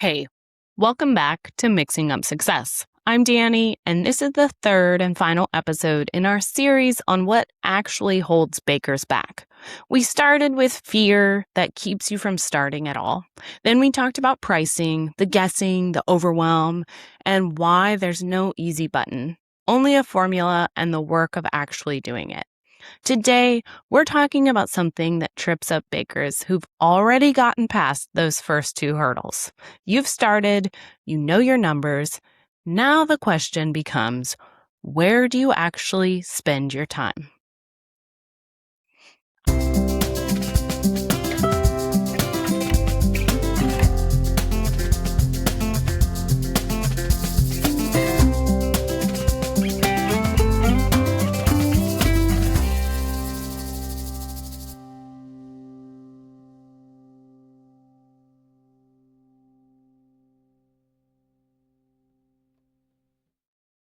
Hey, welcome back to Mixing Up Success. I'm Dani, and this is the third and final episode in our series on what actually holds bakers back. We started with fear that keeps you from starting at all. Then we talked about pricing, the guessing, the overwhelm, and why there's no easy button, only a formula and the work of actually doing it. Today, we're talking about something that trips up bakers who've already gotten past those first two hurdles. You've started, you know your numbers. Now the question becomes, where do you actually spend your time?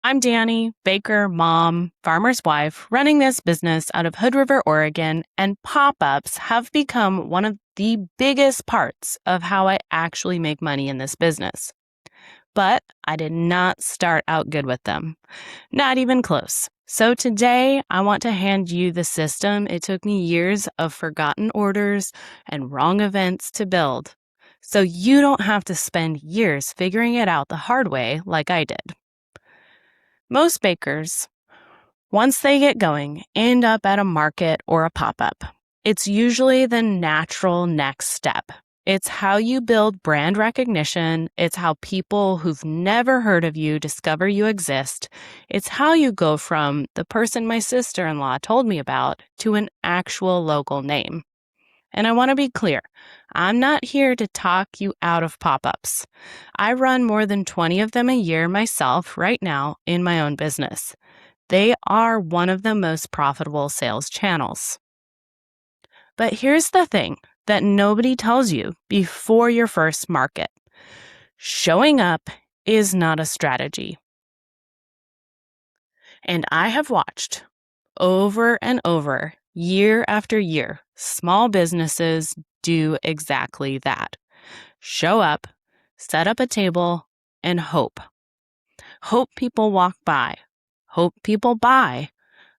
I'm Dani, baker, mom, farmer's wife, running this business out of Hood River, Oregon, and pop-ups have become one of the biggest parts of how I actually make money in this business. But I did not start out good with them. Not even close. So today, I want to hand you the system it took me years of forgotten orders and wrong events to build, so you don't have to spend years figuring it out the hard way like I did. Most bakers, once they get going, end up at a market or a pop-up. It's usually the natural next step. It's how you build brand recognition. It's how people who've never heard of you discover you exist. It's how you go from the person my sister-in-law told me about to an actual local name. And I want to be clear, I'm not here to talk you out of pop-ups. I run more than 20 of them a year myself right now in my own business. They are one of the most profitable sales channels. But here's the thing that nobody tells you before your first market. Showing up is not a strategy. And I have watched over and over, year after year, small businesses do exactly that. Show up, set up a table, and hope. Hope people walk by. Hope people buy.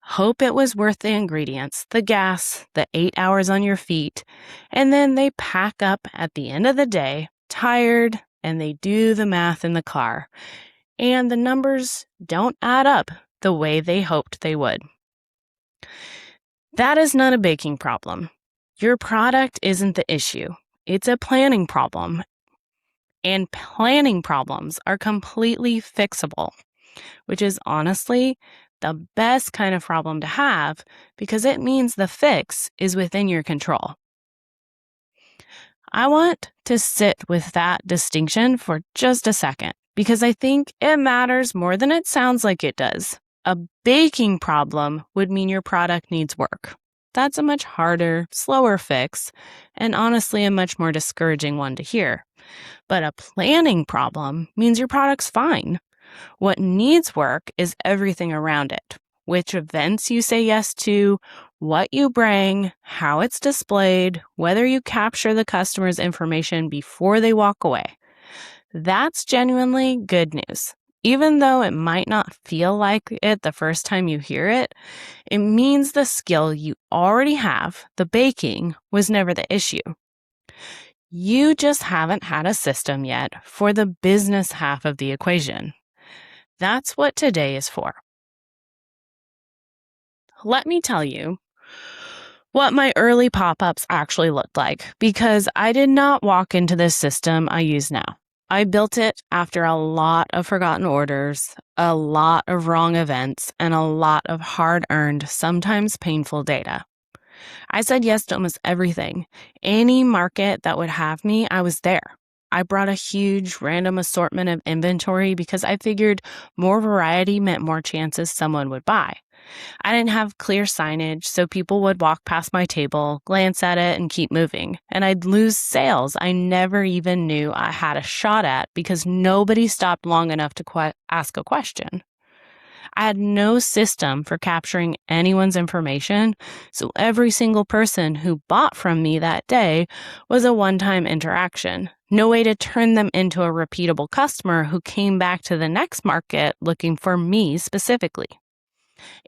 Hope it was worth the ingredients, the gas, the 8 hours on your feet, and then they pack up at the end of the day, tired, and they do the math in the car. And the numbers don't add up the way they hoped they would. That is not a baking problem. Your product isn't the issue. It's a planning problem. And planning problems are completely fixable, which is honestly the best kind of problem to have because it means the fix is within your control. I want to sit with that distinction for just a second because I think it matters more than it sounds like it does. A baking problem would mean your product needs work. That's a much harder, slower fix, and honestly a much more discouraging one to hear. But a planning problem means your product's fine. What needs work is everything around it. Which events you say yes to, what you bring, how it's displayed, whether you capture the customer's information before they walk away. That's genuinely good news. Even though it might not feel like it the first time you hear it, it means the skill you already have, the baking, was never the issue. You just haven't had a system yet for the business half of the equation. That's what today is for. Let me tell you what my early pop-ups actually looked like, because I did not walk into this system I use now. I built it after a lot of forgotten orders, a lot of wrong events, and a lot of hard-earned, sometimes painful data. I said yes to almost everything. Any market that would have me, I was there. I brought a huge random assortment of inventory because I figured more variety meant more chances someone would buy. I didn't have clear signage, so people would walk past my table, glance at it, and keep moving. And I'd lose sales I never even knew I had a shot at because nobody stopped long enough to ask a question. I had no system for capturing anyone's information, so every single person who bought from me that day was a one-time interaction. No way to turn them into a repeatable customer who came back to the next market looking for me specifically.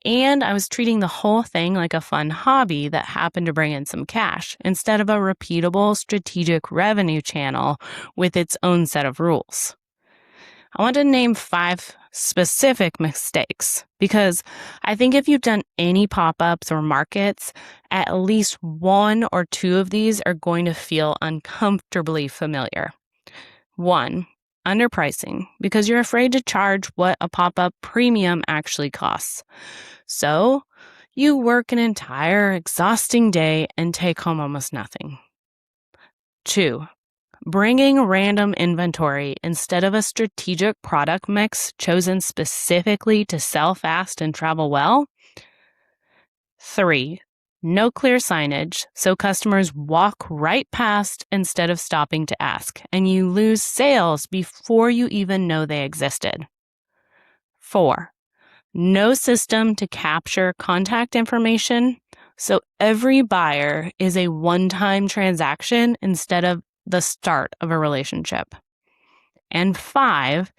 And I was treating the whole thing like a fun hobby that happened to bring in some cash instead of a repeatable strategic revenue channel with its own set of rules. I want to name 5 specific mistakes because I think if you've done any pop-ups or markets, at least 1 or 2 of these are going to feel uncomfortably familiar. 1, underpricing because you're afraid to charge what a pop-up premium actually costs. So you work an entire exhausting day and take home almost nothing. 2, bringing random inventory instead of a strategic product mix chosen specifically to sell fast and travel well. 3, no clear signage, so customers walk right past instead of stopping to ask, and you lose sales before you even know they existed. 4, no system to capture contact information, so every buyer is a one-time transaction instead of the start of a relationship. And 5,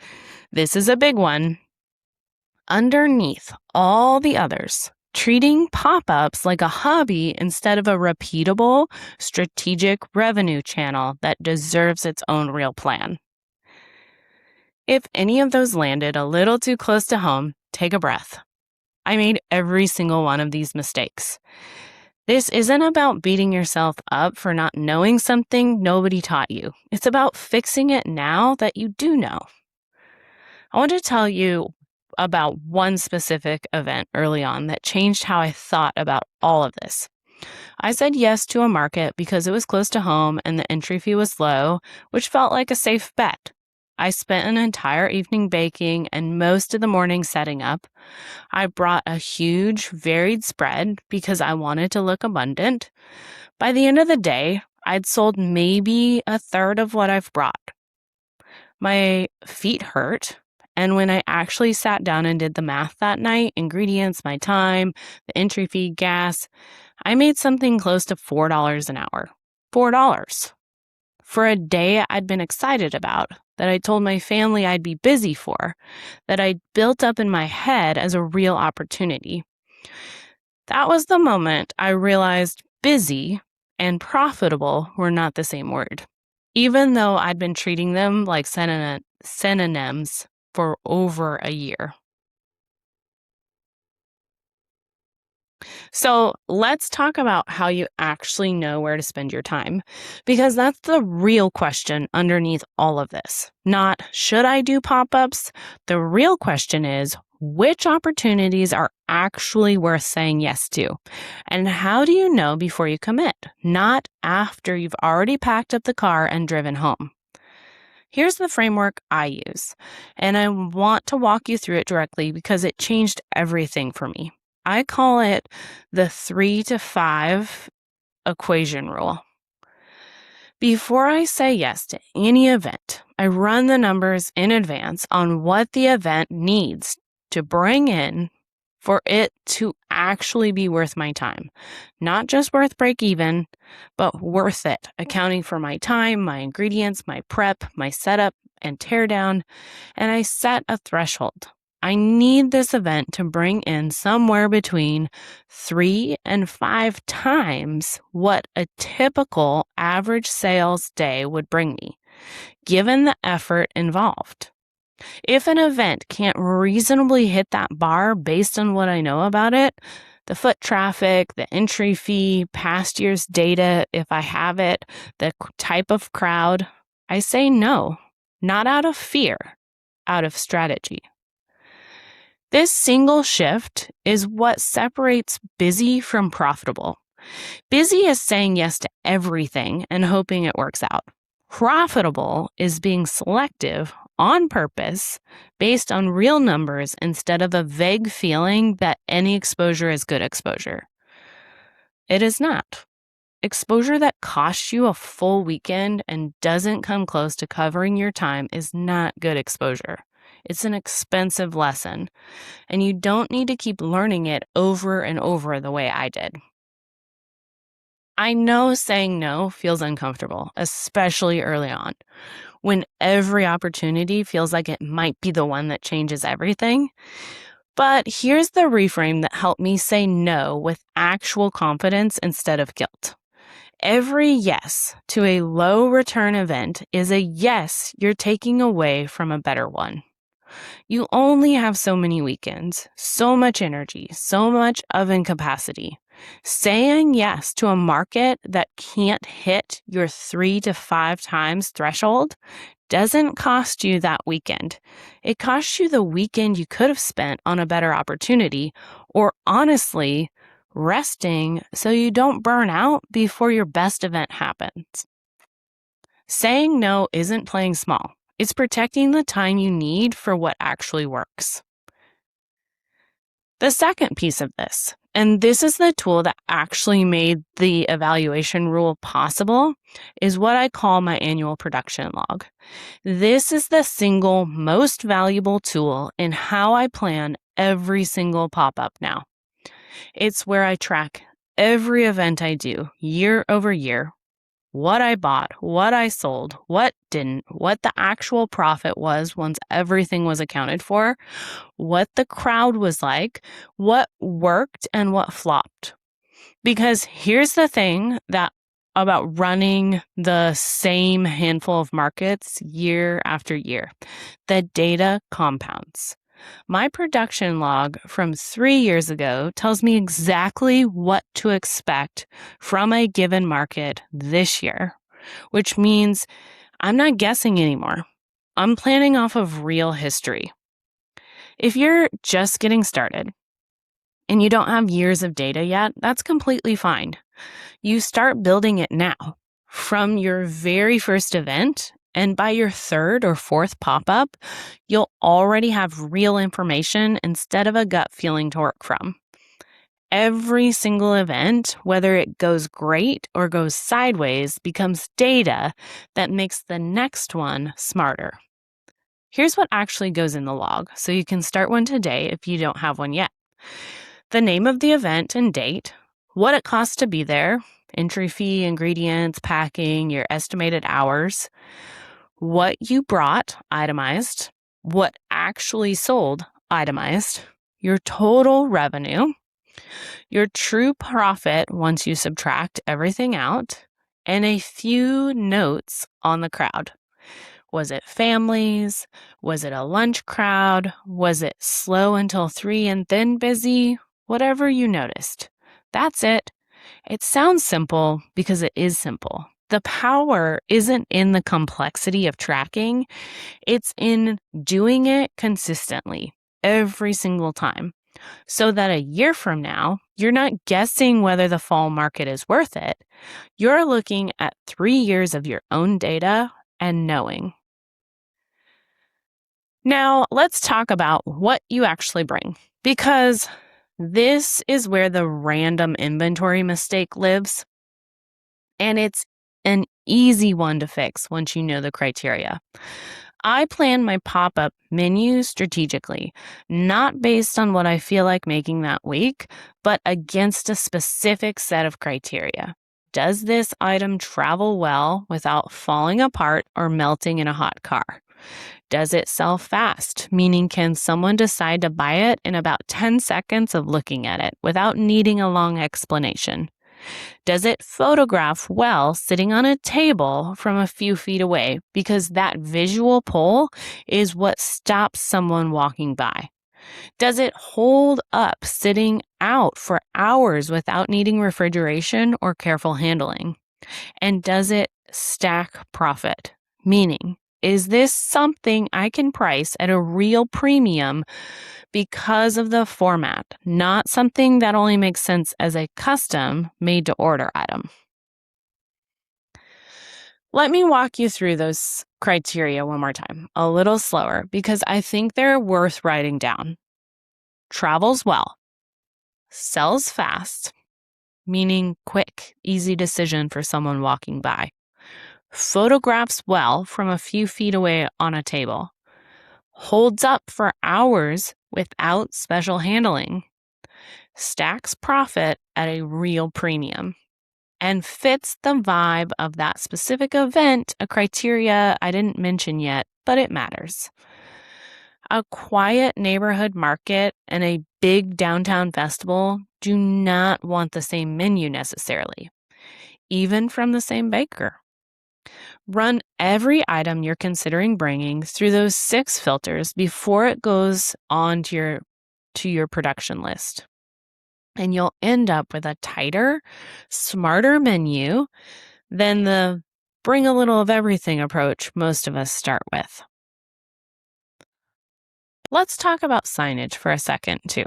this is a big one, underneath all the others, treating pop-ups like a hobby instead of a repeatable, strategic revenue channel that deserves its own real plan. If any of those landed a little too close to home, take a breath. I made every single one of these mistakes. This isn't about beating yourself up for not knowing something nobody taught you. It's about fixing it now that you do know. I want to tell you about one specific event early on that changed how I thought about all of this. I said yes to a market because it was close to home and the entry fee was low, which felt like a safe bet. I spent an entire evening baking and most of the morning setting up. I brought a huge, varied spread because I wanted to look abundant. By the end of the day, I'd sold maybe a third of what I've brought. My feet hurt, and when I actually sat down and did the math that night, ingredients, my time, the entry fee, gas, I made something close to $4 an hour. $4 for a day I'd been excited about, that I told my family I'd be busy for, that I'd built up in my head as a real opportunity. That was the moment I realized busy and profitable were not the same word, even though I'd been treating them like synonyms for over a year. So let's talk about how you actually know where to spend your time, because that's the real question underneath all of this. Not, should I do pop-ups? The real question is, which opportunities are actually worth saying yes to? And how do you know before you commit, not after you've already packed up the car and driven home? Here's the framework I use, and I want to walk you through it directly because it changed everything for me. I call it the 3 to 5 equation rule. Before I say yes to any event, I run the numbers in advance on what the event needs to bring in for it to actually be worth my time. Not just worth break even, but worth it, accounting for my time, my ingredients, my prep, my setup, and tear down. And I set a threshold. I need this event to bring in somewhere between 3 and 5 times what a typical average sales day would bring me, given the effort involved. If an event can't reasonably hit that bar based on what I know about it, the foot traffic, the entry fee, past year's data, if I have it, the type of crowd, I say no, not out of fear, out of strategy. This single shift is what separates busy from profitable. Busy is saying yes to everything and hoping it works out. Profitable is being selective on purpose based on real numbers instead of a vague feeling that any exposure is good exposure. It is not. Exposure that costs you a full weekend and doesn't come close to covering your time is not good exposure. It's an expensive lesson, and you don't need to keep learning it over and over the way I did. I know saying no feels uncomfortable, especially early on, when every opportunity feels like it might be the one that changes everything. But here's the reframe that helped me say no with actual confidence instead of guilt. Every yes to a low return event is a yes you're taking away from a better one. You only have so many weekends, so much energy, so much oven capacity. Saying yes to a market that can't hit your 3 to 5 times threshold doesn't cost you that weekend. It costs you the weekend you could have spent on a better opportunity, or honestly, resting so you don't burn out before your best event happens. Saying no isn't playing small. It's protecting the time you need for what actually works. The second piece of this, and this is the tool that actually made the evaluation rule possible, is what I call my annual production log. This is the single most valuable tool in how I plan every single pop-up now. It's where I track every event I do year over year, what I bought, what I sold, what didn't, what the actual profit was once everything was accounted for, what the crowd was like, what worked and what flopped. Because here's the thing that about running the same handful of markets year after year. The data compounds. My production log from 3 years ago tells me exactly what to expect from a given market this year, which means I'm not guessing anymore. I'm planning off of real history. If you're just getting started and you don't have years of data yet, that's completely fine. You start building it now from your very first event, and by your third or fourth pop-up, you'll already have real information instead of a gut feeling to work from. Every single event, whether it goes great or goes sideways, becomes data that makes the next one smarter. Here's what actually goes in the log, so you can start one today if you don't have one yet. The name of the event and date, what it costs to be there, entry fee, ingredients, packing, your estimated hours, what you brought, itemized, what actually sold, itemized, your total revenue, your true profit once you subtract everything out, and a few notes on the crowd. Was it families? Was it a lunch crowd? Was it slow until 3 and then busy? Whatever you noticed. That's it. It sounds simple because it is simple. The power isn't in the complexity of tracking. It's in doing it consistently every single time, so that a year from now, you're not guessing whether the fall market is worth it. You're looking at 3 years of your own data and knowing. Now, let's talk about what you actually bring, because this is where the random inventory mistake lives, and it's an easy one to fix once you know the criteria. I plan my pop-up menu strategically, not based on what I feel like making that week, but against a specific set of criteria. Does this item travel well without falling apart or melting in a hot car? Does it sell fast? Meaning, can someone decide to buy it in about 10 seconds of looking at it without needing a long explanation? Does it photograph well sitting on a table from a few feet away? Because that visual pull is what stops someone walking by. Does it hold up sitting out for hours without needing refrigeration or careful handling? And does it stack profit? Meaning, is this something I can price at a real premium because of the format, not something that only makes sense as a custom made-to-order item? Let me walk you through those criteria one more time, a little slower, because I think they're worth writing down. Travels well, sells fast, meaning quick, easy decision for someone walking by. Photographs well from a few feet away on a table. holds up for hours without special handling, stacks profit at a real premium, and fits the vibe of that specific event, a criteria I didn't mention yet, but it matters. A quiet neighborhood market and a big downtown festival do not want the same menu necessarily, even from the same baker. Run every item you're considering bringing through those 6 filters before it goes on to your production list. And you'll end up with a tighter, smarter menu than the bring a little of everything approach most of us start with. Let's talk about signage for a second too,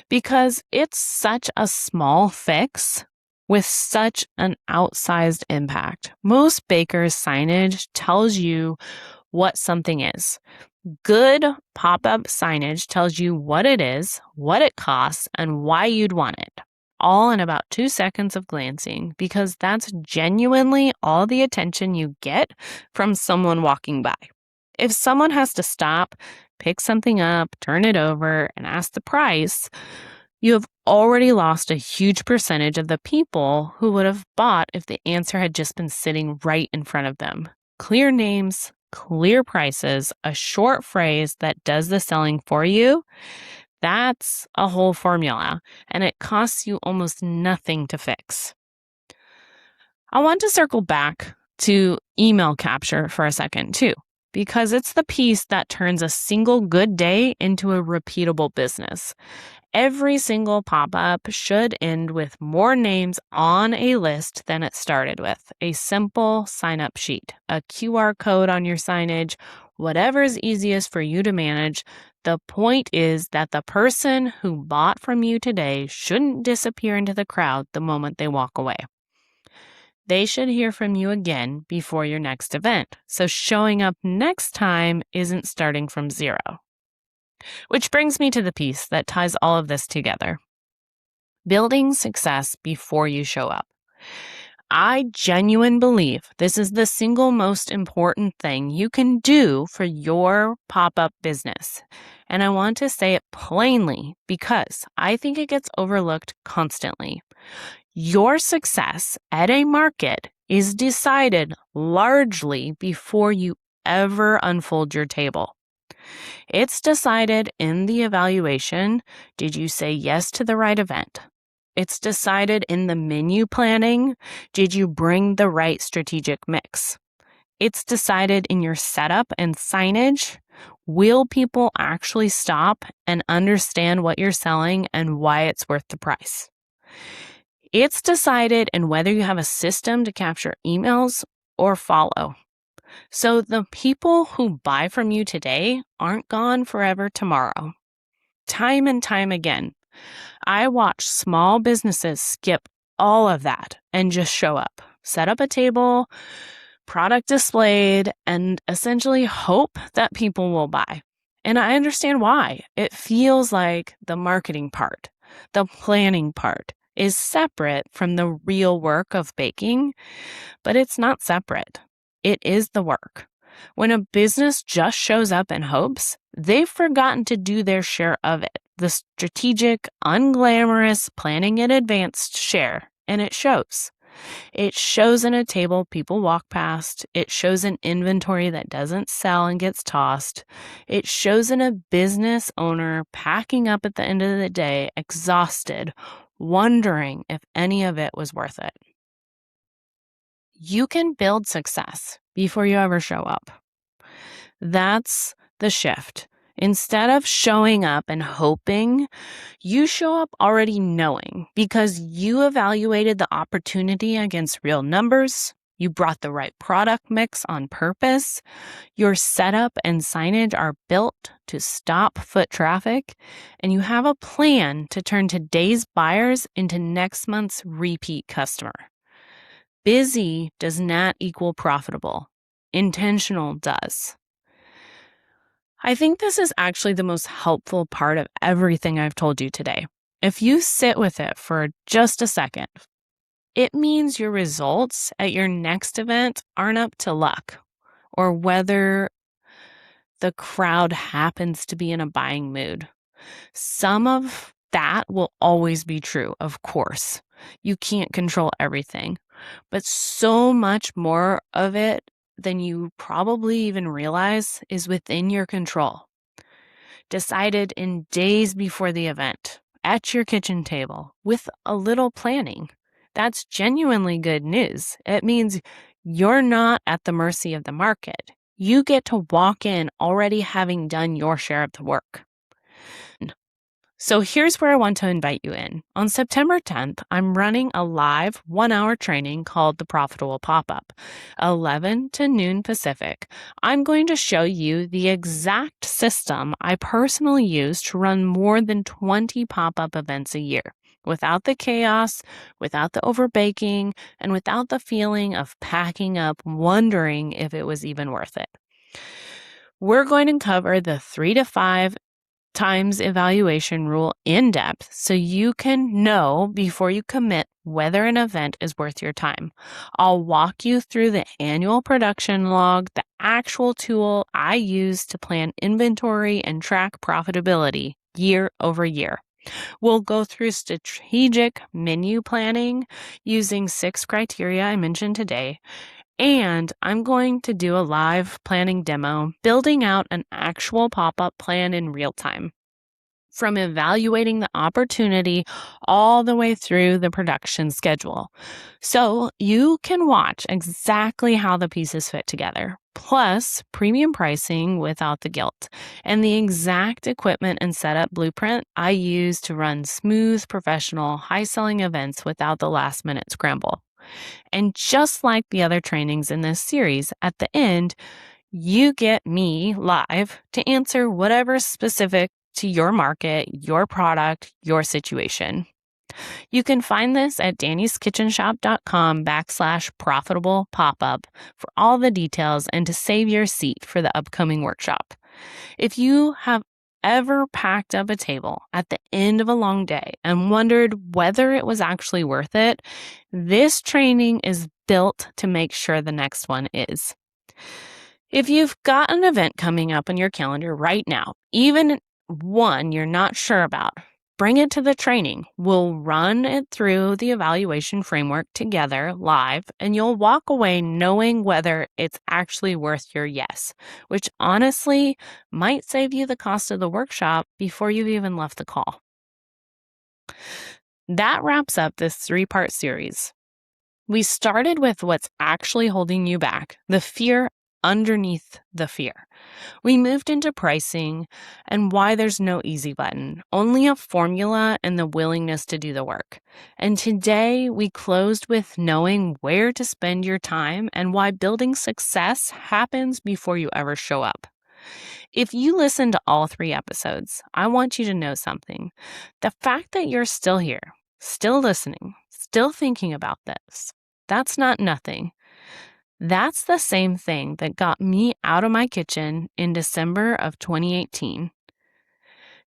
because it's such a small fix with such an outsized impact. Most bakers' signage tells you what something is. Good pop-up signage tells you what it is, what it costs, and why you'd want it, all in about 2 seconds of glancing, because that's genuinely all the attention you get from someone walking by. If someone has to stop, pick something up, turn it over, and ask the price, you have already lost a huge percentage of the people who would have bought if the answer had just been sitting right in front of them. Clear names, clear prices, a short phrase that does the selling for you, that's a whole formula, and it costs you almost nothing to fix. I want to circle back to email capture for a second too, because it's the piece that turns a single good day into a repeatable business. Every single pop-up should end with more names on a list than it started with. A simple sign-up sheet, a QR code on your signage, whatever is easiest for you to manage. The point is that the person who bought from you today shouldn't disappear into the crowd the moment they walk away. They should hear from you again before your next event. So showing up next time isn't starting from zero. Which brings me to the piece that ties all of this together. Building success before you show up. I genuinely believe this is the single most important thing you can do for your pop-up business. And I want to say it plainly because I think it gets overlooked constantly. Your success at a market is decided largely before you ever unfold your table. It's decided in the evaluation. Did you say yes to the right event? It's decided in the menu planning. Did you bring the right strategic mix? It's decided in your setup and signage. Will people actually stop and understand what you're selling and why it's worth the price? It's decided in whether you have a system to capture emails or follow. So the people who buy from you today aren't gone forever tomorrow. Time and time again, I watch small businesses skip all of that and just show up, set up a table, product displayed, and essentially hope that people will buy. And I understand why. It feels like the marketing part, the planning part, is separate from the real work of baking, but it's not separate. It is the work. When a business just shows up and hopes, they've forgotten to do their share of it, the strategic, unglamorous, planning in advance share, and it shows. It shows in a table people walk past. It shows an inventory that doesn't sell and gets tossed. It shows in a business owner packing up at the end of the day, exhausted, wondering if any of it was worth it. You can build success before you ever show up. That's the shift. Instead of showing up and hoping, you show up already knowing because you evaluated the opportunity against real numbers. You brought the right product mix on purpose. Your setup and signage are built to stop foot traffic, and you have a plan to turn today's buyers into next month's repeat customer. Busy does not equal profitable. Intentional does. I think this is actually the most helpful part of everything I've told you today. If you sit with it for just a second, it means your results at your next event aren't up to luck or whether the crowd happens to be in a buying mood. Some of that will always be true, of course. You can't control everything, but so much more of it than you probably even realize is within your control. Decided in days before the event, at your kitchen table, with a little planning. That's genuinely good news. It means you're not at the mercy of the market. You get to walk in already having done your share of the work. So here's where I want to invite you in. On September 10th, I'm running a live 1-hour training called the Profitable Pop-Up, 11 to noon Pacific. I'm going to show you the exact system I personally use to run more than 20 pop-up events a year, without the chaos, without the overbaking, and without the feeling of packing up, wondering if it was even worth it. We're going to cover the 3 to 5 times evaluation rule in depth so you can know before you commit whether an event is worth your time. I'll walk you through the annual production log, the actual tool I use to plan inventory and track profitability year over year. We'll go through strategic menu planning using 6 criteria I mentioned today. And I'm going to do a live planning demo, building out an actual pop-up plan in real time, from evaluating the opportunity all the way through the production schedule. So you can watch exactly how the pieces fit together, plus premium pricing without the guilt, and the exact equipment and setup blueprint I use to run smooth, professional, high-selling events without the last-minute scramble. And just like the other trainings in this series, at the end, you get me live to answer whatever's specific to your market, your product, your situation. You can find this at daniskitchenshop.com/profitable pop-up for all the details and to save your seat for the upcoming workshop. If you have ever packed up a table at the end of a long day and wondered whether it was actually worth it, this training is built to make sure the next one is. If you've got an event coming up on your calendar right now, even one you're not sure about, bring it to the training. We'll run it through the evaluation framework together live, and you'll walk away knowing whether it's actually worth your yes, which honestly might save you the cost of the workshop before you've even left the call. That wraps up this 3-part series. We started with what's actually holding you back, the fear underneath the fear. We moved into pricing and why there's no easy button, only a formula and the willingness to do the work. And today we closed with knowing where to spend your time and why building success happens before you ever show up. If you listen to all 3 episodes, I want you to know something. The fact that you're still here, still listening, still thinking about this, that's not nothing. That's the same thing that got me out of my kitchen in December of 2018.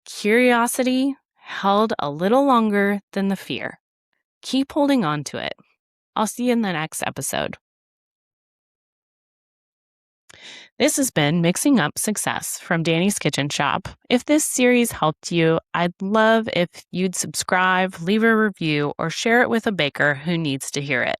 Curiosity held a little longer than the fear. Keep holding on to it. I'll see you in the next episode. This has been Mixing Up Success from Dani's Kitchen Shop. If this series helped you, I'd love if you'd subscribe, leave a review, or share it with a baker who needs to hear it.